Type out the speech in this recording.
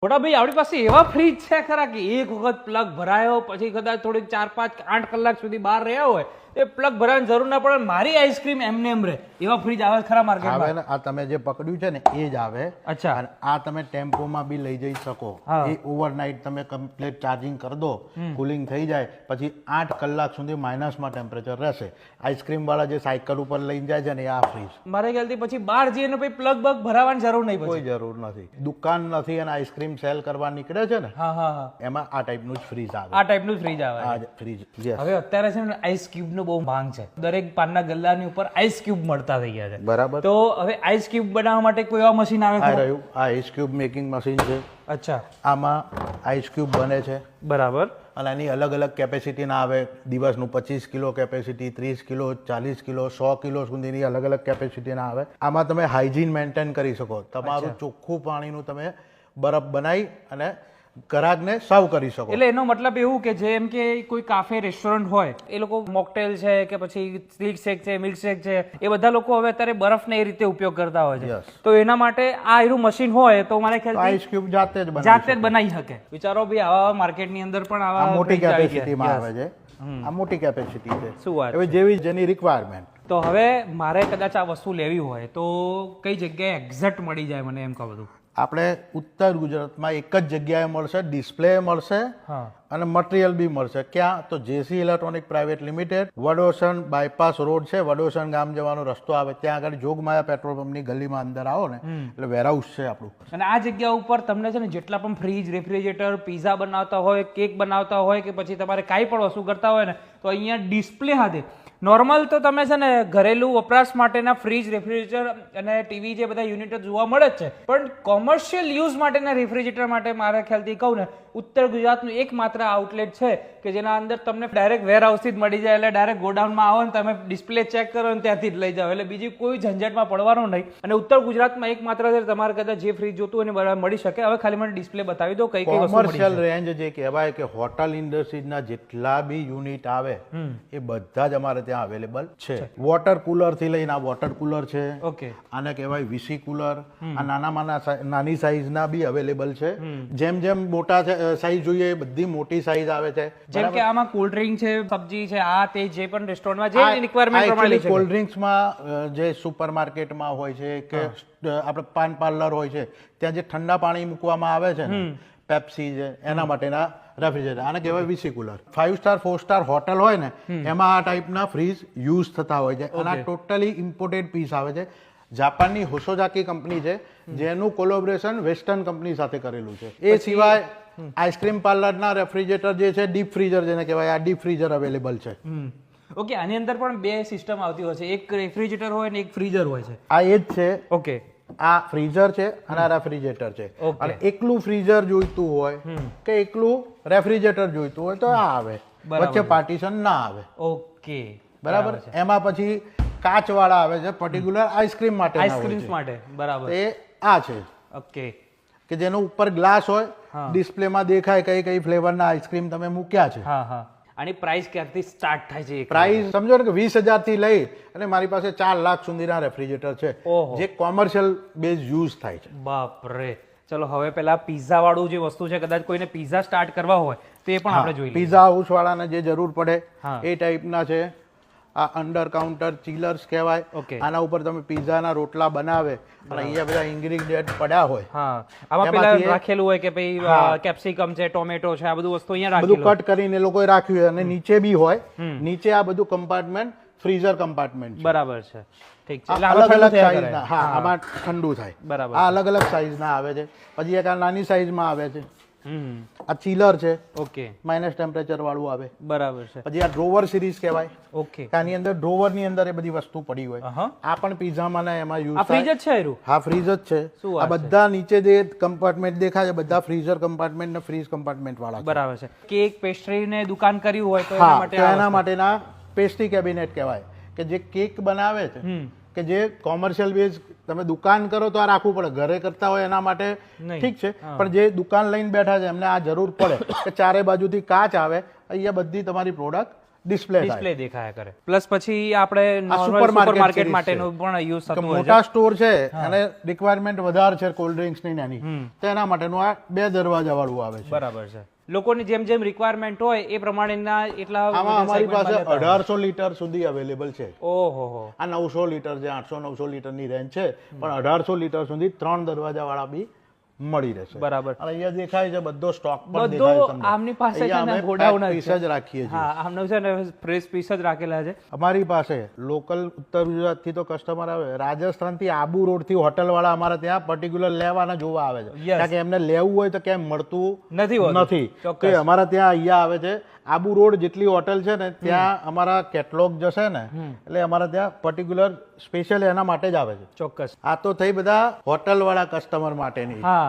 મોટા ભાઈ આપણી પાસે એવા ફ્રીજ છે ખરા કે એક વખત પ્લગ ભરાયો પછી કદાચ થોડીક 4, 5, 8 કલાક સુધી બહાર રહ્યા હોય એ પ્લગ ભરાવાની જરૂર ના પડે, મારી આઈસ્ક્રીમ એમને એમ રહે એવા ફ્રીજ આવે ખરા માર્કેટમાં? આવે ને, આ તમે જે પકડ્યું છે ને એ જ આવે. અચ્છા. અને આ તમે ટેમ્પોમાં બી લઈ જઈ શકો. એ ઓવરનાઇટ તમે કમ્પ્લીટ ચાર્જિંગ કરી દો, કુલિંગ થઈ જાય પછી 8 કલાક સુધી માઇનસમાં ટેમ્પરેચર રહેશે. આઈસ્ક્રીમ વાળા જે સાયકલ ઉપર લઈને જાય છે ને એ આ ફ્રીજ. મારે ખ્યાલથી પછી બહાર જઈને પછી પ્લગ બગ ભરાવાની જરૂર નહીં કોઈ જરૂર નથી. દુકાન નથી અને આઈસ્ક્રીમ સેલ કરવા નીકળે છે ને એમાં આ ટાઈપનું જ ફ્રીજ આવે. આ ટાઈપનું જ ફ્રીજ આવે. આ ફ્રીજ. હવે અત્યારે છે ને આઈસ ક્યુબ નો બહુ માંગ છે, દરેક પાનના ગલ્લાની ઉપર આઈસ ક્યુબ મળતા થઈ ગયા છે. બરાબર. તો હવે આઈસ ક્યુબ બનાવવા માટે કોઈ એવા મશીન આવે? આ રહ્યું, આ આઈસ ક્યુબ મેકિંગ મશીન છે. અચ્છા. આમાં આઈસ ક્યુબ બને છે. બરાબર. અને એની અલગ અલગ કેપેસિટીના આવે. દિવસનું 25 kilo capacity, 30 kilo, 40 kilo, 100 kilo સુધીની અલગ અલગ કેપેસિટીના આવે. આમાં તમે હાઇજીન મેન્ટેન કરી શકો. તમારું ચોખ્ખું પાણીનું તમે બરફ બનાવી અને ગ્રાહકને સર્વ કરી શકો. એટલે એનો મતલબ એવું કે જેમ કે કોઈ કાફે રેસ્ટોરન્ટ હોય એ લોકો મોકટેલ છે કે પછી સ્લીક શેક છે, મિલ્ક શેક છે, એ બધા લોકો હવે અત્યારે બરફને એ રીતે ઉપયોગ કરતા હોય છે. તો એના માટે આ એનું મશીન હોય તો મારે ખ્યાલ આઈસ ક્યુબ જાતે જ બનાવી શકે. વિચારો ભાઈ આવા માર્કેટની અંદર પણ આવા મોટી કેપેસિટીમાં આવે છે. આ મોટી કેપેસિટી છે. શું વાત? હવે જેવી જેની રિક્વાયરમેન્ટ. તો હવે મારે કદાચ આ વસ્તુ લેવી હોય તો કઈ જગ્યાએ એક્ઝેક્ટ મળી જાય મને એમ કહો બધું? આપણે ઉત્તર ગુજરાતમાં એક જ જગ્યાએ મળશે. ડિસ્પ્લે મળશે અને મટીરિયલ બી મળશે. ક્યાં? તો JC electronic private limited, Vadosan bypass road છે, વડોસણ ગામ જવાનો રસ્તો આવે ત્યાં આગળ જોગમાયા પેટ્રોલ પંપની ગલીમાં અંદર આવો ને એટલે વેરહાઉસ છે આપણું. અને આ જગ્યા ઉપર તમને છે ને જેટલા પણ ફ્રીજ, રેફ્રિજરેટર, પીઝા બનાવતા હોય, કેક બનાવતા હોય કે પછી તમારે કાંઈ પણ વસ્તુ કરતા હોય ને તો અહીંયા ડિસ્પ્લે હાથે નોર્મલ તો તમે છે ને ઘરેલું વપરાશ માટેના ફ્રીજ, રેફ્રિજરેટર અને ટીવી જે બધા યુનિટ જોવા મળે જ છે, પણ કોમર્શિયલ યુઝ માટેના રેફ્રિજરેટર માટે મારા ખ્યાલથી કહું ને ઉત્તર ગુજરાતનું એકમાત્ર આઉટલેટ છે કે જેના અંદર તમને ડાયરેક્ટ વેર હાઉસથી જ મળી જાય. એટલે ડાયરેક્ટ ગોડાઉનમાં આવો ને તમે ડિસ્પ્લે ચેક કરો ને ત્યાંથી જ લઈ જાઓ. એટલે બીજી કોઈ ઝંઝટમાં પડવાનું નહીં. અને ઉત્તર ગુજરાતમાં એકમાત્ર છે તમારે કદાચ જે ફ્રીજ જોતું હોય ને મળી શકે. હવે ખાલી મને ડિસ્પ્લે બતાવી દો કઈ કઈ વસ્તુ કોમર્શિયલ રેન્જ જે કહેવાય કે હોટલ ઇન્ડસ્ટ્રીઝના જેટલા બી યુનિટ આવે એ બધા જ અમારે ત્યાં અવેલેબલ છે. વોટર કુલર થી લઈને આ વોટર કુલર છે. ઓકે. આને કહેવાય વીસી કુલર. આ નાની સાઈઝના બી અવેલેબલ છે. જેમ જેમ મોટા સાઈઝ જોઈએ બધી મોટી સાઈઝ આવે છે. જેમ કે આમાં કોલ્ડ ડ્રિંક છે, સબ્જી છે, આ તે જે પણ રેસ્ટોરન્ટમાં જે રિક્વાયરમેન્ટ પ્રમાણે છે. કોલ્ડ ડ્રિંક્સમાં જે સુપર માર્કેટમાં હોય છે કે આપણે પાન પાર્લર હોય છે ત્યાં જે ઠંડા પાણી મૂકવામાં આવે છે ને પેપ્સી છે એના માટેના રેફ્રિજરેટર. આને કહેવાય VC cooler. 5 star 4 star hotel હોય ને એમાં આ ટાઈપના ફ્રીજ યુઝ થતા હોય છે. અને આ ટોટલી ઇમ્પોર્ટેડ પીસ આવે છે. જાપાનની હોસોજાકી કંપની છે જેનું કોલોબરેશન વેસ્ટર્ન કંપની સાથે કરેલું છે. એ સિવાય આઈસ્ક્રીમ પાર્લરના રેફ્રિજરેટર જે છે ડીપ ફ્રીઝર જેને કહેવાય, આ ડીપ ફ્રીઝર અવેલેબલ છે. ઓકે. આની અંદર પણ બે સિસ્ટમ આવતી હોય છે, એક રેફ્રિજરેટર હોય ને એક ફ્રીઝર હોય છે. આ એ જ છે. ઓકે. આ ફ્રીઝર છે અને આ રેફ્રિજરેટર છે. અને એકલું ફ્રીઝર જોઈતું હોય કે એકલું રેફ્રિજરેટર જોઈતું હોય તો આ આવે, વચ્ચે પાર્ટીશન ના આવે. ઓકે. બરાબર. એમાં પછી કાચ વાળા આવે છે પર્ટિક્યુલર આઈસ્ક્રીમ માટે. આઈસ્ક્રીમ્સ માટે. બરાબર. એ આ છે. ઓકે. કે જેનો ઉપર ગ્લાસ હોય, ડિસ્પ્લેમાં દેખાય કઈ કઈ ફ્લેવરના આઈસ્ક્રીમ તમે મૂક્યા છે. હા હા. આની પ્રાઇસ ક્યાંથી સ્ટાર્ટ થાય છે? પ્રાઇસ સમજો ને કે 20,000 થી લઈ અને મારી પાસે 4 લાખ સુધીના રેફ્રિજરેટર છે જે કોમર્શિયલ બેઝ યુઝ થાય છે. બાપ રે. ચલો હવે પેલા પીઝા વાળું જે વસ્તુ છે કદાચ કોઈને પીઝા સ્ટાર્ટ કરવા હોય તો એ પણ આપણે જોઈ લઈએ. પીઝા હાઉસ વાળાને જે જરૂર પડે એ ટાઈપના છે. આ અંડર કાઉન્ટર ચિલર્સ કહેવાય. આના ઉપર તમે પીઝાના રોટલા બનાવે અને અહીંયા બધા ઇન્ગ્રેડિયન્ટ પડ્યા હોય. હા. આમાં પેલા રાખેલું હોય કે ભાઈ કેપ્સિકમ છે, ટોમેટો છે, આ બધું વસ્તુ અહીંયા રાખેલું, બધું કટ કરીને લોકોએ રાખ્યું હોય. અને નીચે બી હોય. નીચે આ બધું કમ્પાર્ટમેન્ટ ફ્રીઝર કમ્પાર્ટમેન્ટ. બરાબર છે. ઠીક છે. અલગ અલગ સાઈઝના. હા, આમાં ઠંડુ થાય. બરાબર. આ અલગ અલગ સાઈઝના આવે છે. પછી એક આ નાની સાઈઝમાં આવે છે. આ ચિલર છે. ઓકે. માઇનસ ટેમ્પરેચર વાળું આવે. બરાબર છે. પછી આ ડ્રોવર સિરીઝ કહેવાય. ઓકે. આની અંદર ડ્રોવર ની અંદર એ બધી વસ્તુ પડી હોય. આ પણ પીઝામાં ને એમાં યુઝ થાય. આ ફ્રીજ જ છે એરું? હા, ફ્રીજ જ છે. આ બધા નીચે જે કમ્પાર્ટમેન્ટ દેખાય છે બધા ફ્રીઝર કમ્પાર્ટમેન્ટ ને ફ્રીજ કમ્પાર્ટમેન્ટ વાળા. બરાબર છે. કેક પેસ્ટ્રી ને દુકાન કર્યું હોય તો એના માટેના પેસ્ટ્રી કેબિનેટ કહેવાય કે જે કેક બનાવે છે કે જે કોમર્શિયલ બેઝ તમે દુકાન કરો તો આ રાખવું પડે. ઘરે કરતા હોય એના માટે ઠીક છે, પણ જે દુકાન લઈને બેઠા છે એમને આ જરૂર પડે કે ચારે બાજુથી કાચ આવે, અહીંયા બધી તમારી પ્રોડક્ટ ડિસ્પ્લે થાય ડિસ્પ્લે દેખાયા કરે. પ્લસ પછી આપણે નોર્મલ supermarket સુપરમાર્કેટ series માટેનું પણ યુઝ કે થતું હોય છે. મોટા સ્ટોર છે અને રિક્વાયરમેન્ટ વધારે છે કોલ્ડ ડ્રિંક્સ ની નાની તો એના માટેનું આ 2 દરવાજા વાળું આવે છે. બરાબર છે. લોકોની જેમ જેમ રિક્વાયરમેન્ટ હોય એ પ્રમાણેના એટલા આમાં અમારી segment માં પાસે લેતા હોય. 1800 લીટર સુધી અવેલેબલ છે. ઓહો. આ 900 લીટર છે, 800-900 લીટરની રેન્જ છે, પણ 1800 લીટર સુધી 3 દરવાજા વાળા બી મળી રહેશે. બરાબર. અને અહીંયા દેખાય છે બધો સ્ટોક પણ બધો દેખાય તમને. આમની પાસે છે અહીંયા ને અમે ગોડાઉન pack જ piece છે. જ રાખીએ છીએ. હા, આમનું છે ને ફ્રેશ પીસ જ રાખેલા છે. અમારી પાસે લોકલ ઉત્તર ગુજરાતથી તો કસ્ટમર આવે, રાજસ્થાનથી આબુ રોડથી હોટલ વાળા અમારા ત્યાં પર્ટિક્યુલર લેવાના જોવા આવે છે. Yes. કારણ કે એમને લેવું હોય તો કેમ મળતું નથી હોતું. નથી. ચોક્કસ. તો એ અમારા ત્યાં અહીંયા આવે છે. આબુ રોડ જેટલી હોટલ છે ને ત્યાં અમારા કેટલોગ જશે ને એટલે અમારા ત્યાં પર્ટિક્યુલર સ્પેશિયલ એના માટે જ આવે છે. ચોક્કસ. આ તો થઈ બધા હોટલ વાળા કસ્ટમર માટેની. હા